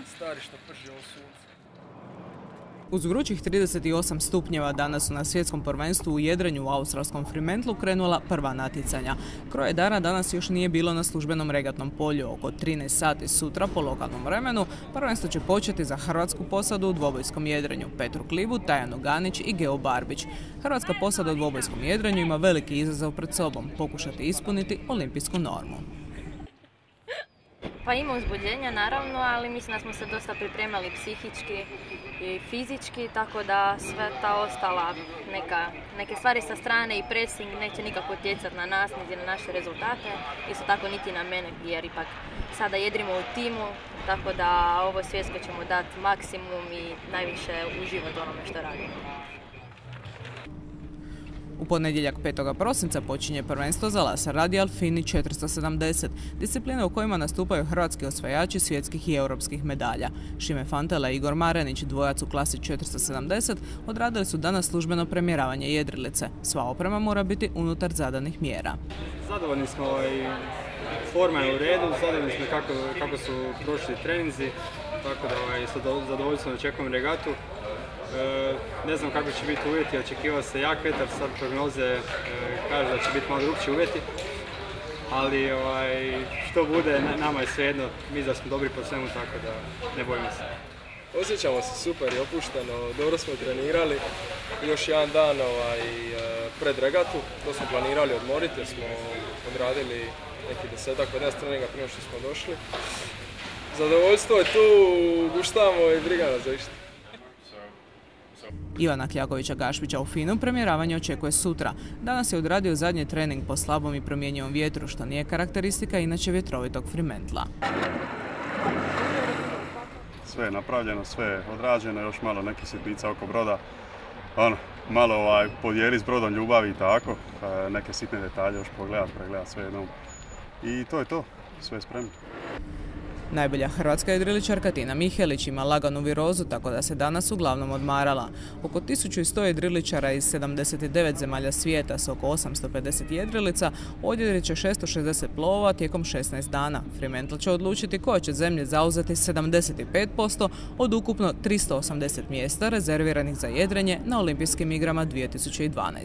Stari što prži ovo sunce. Uz vrućih 38 stupnjeva danas su na svjetskom prvenstvu u jedrenju u australskom Fremantlu krenula prva natjecanja. Kroje dana danas još nije bilo na službenom regatnom polju. Oko 13 sati sutra po lokalnom vremenu prvenstvo će početi za hrvatsku posadu u dvobojskom jedrenju Petru Klibu, Tajanu Ganić i Geo Barbić. Hrvatska posada u dvobojskom jedrenju ima veliki izazov pred sobom, pokušati ispuniti olimpijsku normu. Pa ima uzbudljenja naravno, ali mislim da smo se dosta pripremali psihički i fizički, tako da sve ta ostala neke stvari sa strane i pressing neće nikako utjecati na nas, niti na naše rezultate, isto tako niti na mene, jer ipak sada jedrimo u timu, tako da ovo svjetsko ćemo dati maksimum i najviše uživati onome što radimo. U ponedjeljak 5. prosinca počinje prvenstvo za laser radial Fini 470, discipline u kojima nastupaju hrvatski osvajači svjetskih i europskih medalja. Šime Fantela i Igor Marenić, dvojac u klasi 470, odradili su danas službeno premjeravanje jedrilice. Sva oprema mora biti unutar zadanih mjera. Zadovoljni smo i forma je u redu, zadovoljni smo kako su prošli treninzi, tako da sa zadovoljstvom očekujem regatu. Ne znam kako će biti uvjeti, očekivao se jak vjetar, sad prognoze kaže da će biti malo drukčiji uvjeti, ali što bude, nama je svejedno, mi da smo dobri po svemu, tako da ne bojimo se. Osjećamo se super i opušteno, dobro smo trenirali, još jedan dan pred regatu, to smo planirali odmoriti jer smo odradili neki 10-15 treninga prije što smo došli. Zadovoljstvo je tu, guštamo i briga nas za išta. Ivana Kljakovića-Gašpića u Finu premjeravanje očekuje sutra. Danas je odradio zadnji trening po slabom i promjenjivom vjetru, što nije karakteristika inače vjetrovitog Fremantla. Sve je napravljeno, sve je odrađeno, još malo nekih sitnica oko broda. Malo podijeli s brodom ljubavi i tako, neke sitne detalje još pregledat sve jednom. I to je to, sve je spremno. Najbolja hrvatska jedriličarka Tina Mihelić ima laganu virozu, tako da se danas uglavnom odmarala. Oko 1100 jedriličara iz 79 zemalja svijeta s oko 850 jedrilica odjedrit će 660 plovova tijekom 16 dana. Fremantle će odlučiti koje će zemlje zauzeti 75% od ukupno 380 mjesta rezerviranih za jedrenje na Olimpijskim igrama 2012.